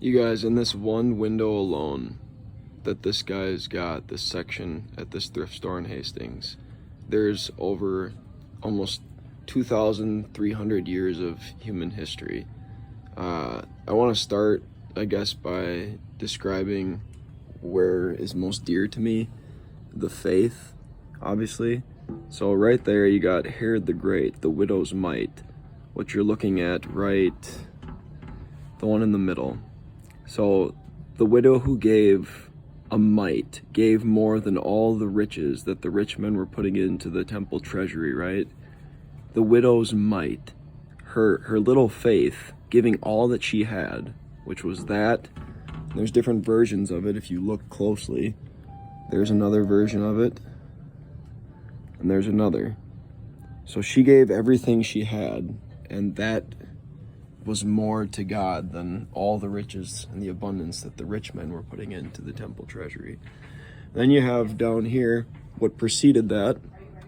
You guys, in this one window alone that this guy's got, this section at this thrift store in Hastings, there's over almost 2,300 years of human history. I want to start, I guess, by describing where is most dear to me, the faith, obviously. So right there you got Herod the Great, the widow's mite, what you're looking at, right, the one in the middle. So the widow who gave a mite gave more than all the riches that the rich men were putting into the temple treasury, right? The widow's mite, her little faith, giving all that she had, which was that. There's different versions of it if you look closely. There's another version of it, and there's another. So she gave everything she had, and that was more to God than all the riches and the abundance that the rich men were putting into the temple treasury. Then you have down here what preceded that,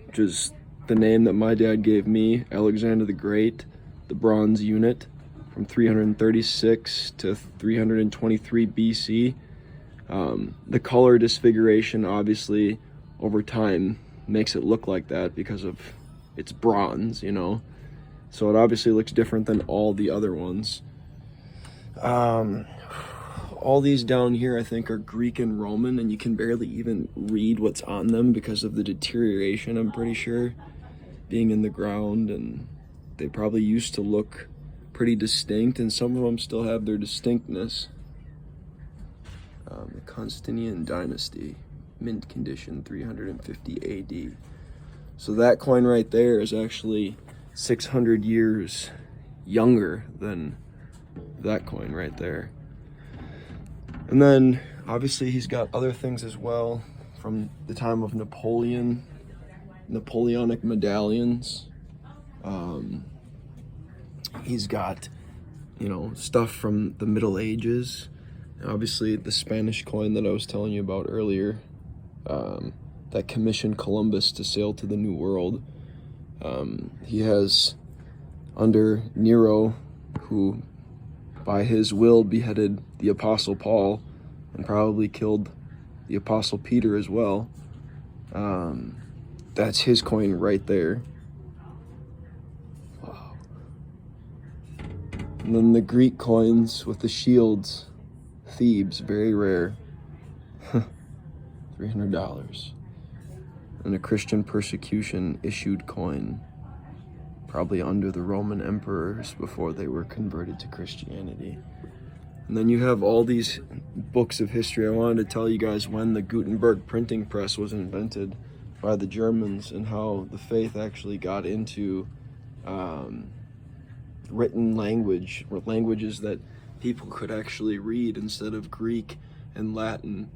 which is the name that my dad gave me, Alexander the Great, the bronze unit from 336 to 323 BC. The color disfiguration, obviously, over time makes it look like that because of its bronze, you know. So it obviously looks different than all the other ones. All these down here, I think, are Greek and Roman, and you can barely even read what's on them because of the deterioration, I'm pretty sure, being in the ground. And they probably used to look pretty distinct, and some of them still have their distinctness. The Constantine dynasty, mint condition, 350 AD. So that coin right there is actually 600 years younger than that coin right there. And then obviously he's got other things as well from the time of Napoleon, Napoleonic medallions. He's got, you know, stuff from the Middle Ages. Obviously the Spanish coin that I was telling you about earlier, that commissioned Columbus to sail to the New World. He has, under Nero, who by his will beheaded the Apostle Paul and probably killed the Apostle Peter as well. That's his coin right there. Wow. And then the Greek coins with the shields, Thebes, very rare. $300. And a Christian persecution issued coin, probably under the Roman emperors before they were converted to Christianity. And then you have all these books of history. I wanted to tell you guys when the Gutenberg printing press was invented by the Germans and how the faith actually got into written language, or languages that people could actually read instead of Greek and Latin.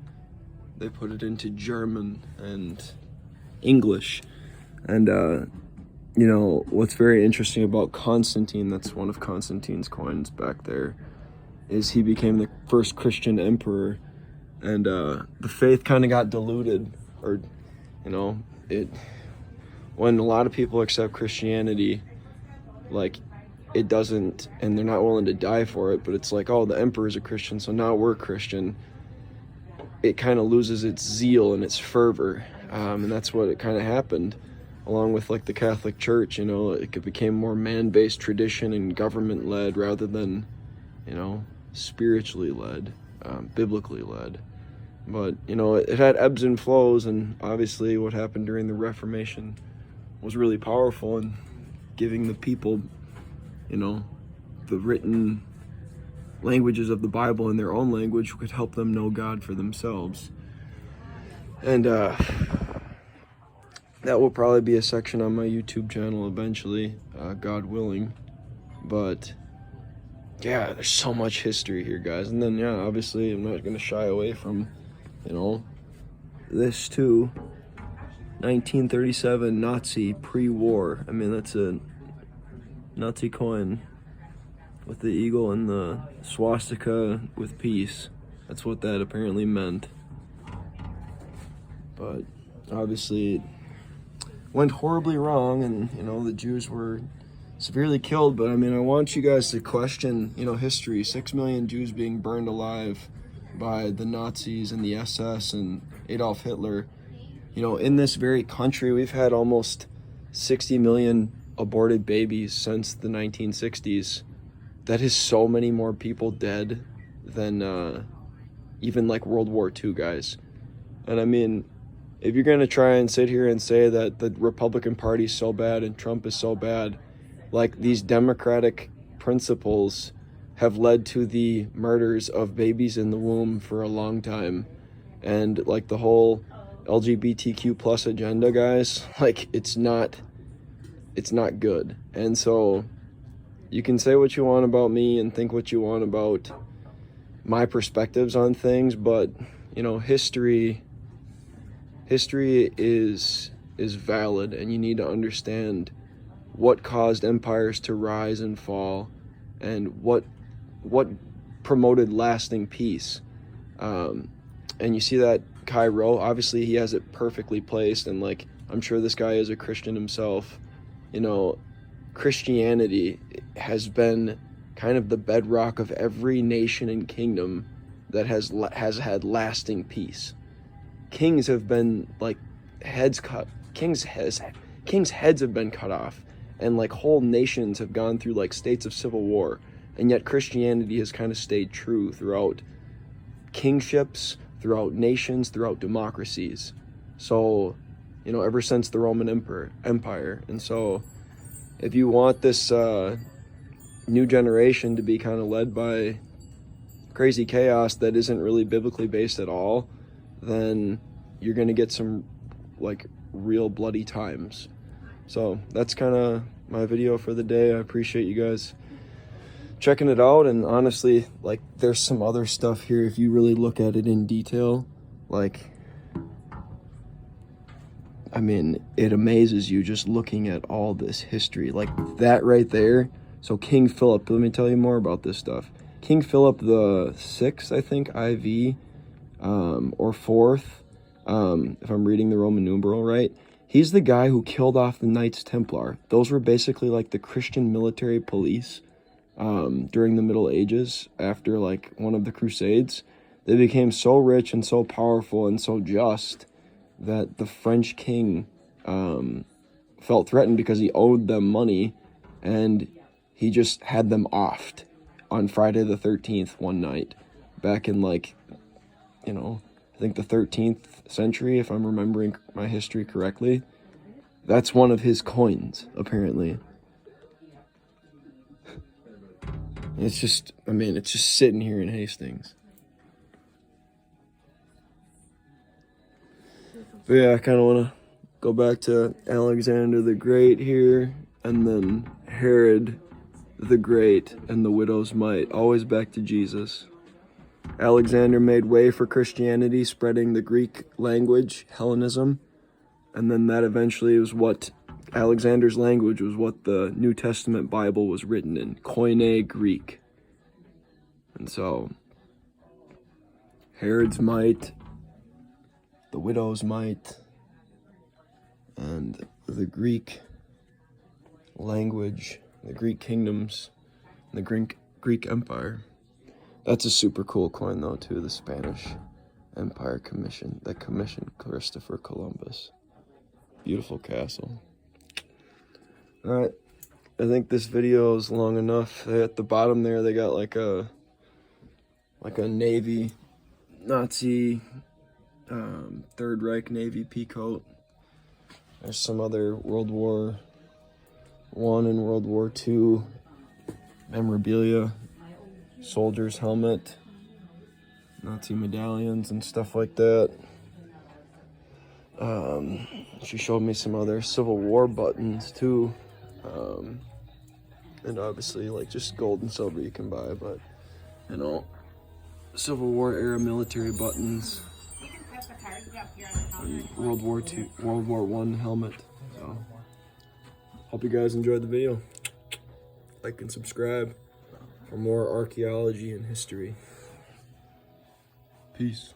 They put it into German and English. And you know what's very interesting about Constantine, that's one of Constantine's coins back there, is he became the first Christian emperor, and the faith kind of got diluted, or you know, when a lot of people accept Christianity, like, it doesn't, and they're not willing to die for it, but it's like, oh, the emperor's a Christian, so now we're Christian. It kind of loses its zeal and its fervor. And that's what it kind of happened, along with like the Catholic Church. You know, it became more man-based tradition and government-led rather than, you know, spiritually led, biblically led. But, you know, it had ebbs and flows, and obviously what happened during the Reformation was really powerful in giving the people, you know, the written languages of the Bible in their own language could help them know God for themselves. And that will probably be a section on my YouTube channel eventually, God willing. But yeah, there's so much history here, guys. And then, yeah, obviously I'm not going to shy away from, you know, this too. 1937 Nazi pre-war. I mean, that's a Nazi coin with the eagle and the swastika with peace. That's what that apparently meant. But obviously it went horribly wrong, and you know, the Jews were severely killed. But I mean, I want you guys to question, you know, history. 6 million Jews being burned alive by the Nazis and the SS and Adolf Hitler. You know, in this very country, we've had almost 60 million aborted babies since the 1960s. That is so many more people dead than even like World War II, guys. And I mean, if you're going to try and sit here and say that the Republican Party is so bad and Trump is so bad, like, these democratic principles have led to the murders of babies in the womb for a long time. And like the whole LGBTQ plus agenda, guys, like, it's not good. And so you can say what you want about me and think what you want about my perspectives on things, but you know, history is valid, and you need to understand what caused empires to rise and fall, and what promoted lasting peace. And you see that Cairo, obviously he has it perfectly placed, and like, I'm sure this guy is a Christian himself. You know, Christianity has been kind of the bedrock of every nation and kingdom that has had lasting peace. Kings have been like heads cut. Kings' heads have been cut off, and like whole nations have gone through like states of civil war, and yet Christianity has kind of stayed true throughout kingships, throughout nations, throughout democracies. So, you know, ever since the Roman Empire. And so if you want this new generation to be kind of led by crazy chaos that isn't really biblically based at all, then you're going to get some like real bloody times. So that's kind of my video for the day. I appreciate you guys checking it out. And honestly, like, there's some other stuff here if you really look at it in detail. Like, I mean, it amazes you just looking at all this history. Like that right there. So King Philip, let me tell you more about this stuff. King Philip the Sixth, I think, IV, or fourth, if I'm reading the Roman numeral right. He's the guy who killed off the Knights Templar. Those were basically like the Christian military police during the Middle Ages after like one of the Crusades. They became so rich and so powerful and so just that the French king felt threatened because he owed them money, and he just had them offed on Friday the 13th one night back in, like, you know, I think the 13th century, if I'm remembering my history correctly. That's one of his coins, apparently. It's just, I mean, it's just sitting here in Hastings. But yeah, I kind of want to go back to Alexander the Great here, and then Herod the Great and the widow's mite. Always back to Jesus. Alexander made way for Christianity, spreading the Greek language, Hellenism, and then that eventually was what Alexander's language was what the New Testament Bible was written in, Koine Greek. And so Herod's mite, the widow's mite, and the Greek language, the Greek kingdoms, the Greek Empire. That's a super cool coin though too, the Spanish Empire commissioned Christopher Columbus. Beautiful castle. Alright, I think this video is long enough. At the bottom there they got like a Navy, Nazi, Third Reich Navy peacoat. There's some other World War I and World War II memorabilia, soldier's helmet, Nazi medallions and stuff like that. She showed me some other Civil War buttons too, and obviously like just gold and silver you can buy, but you know, Civil War era military buttons, and World War I helmet. So hope you guys enjoyed the video. Like and subscribe for more archaeology and history. Peace.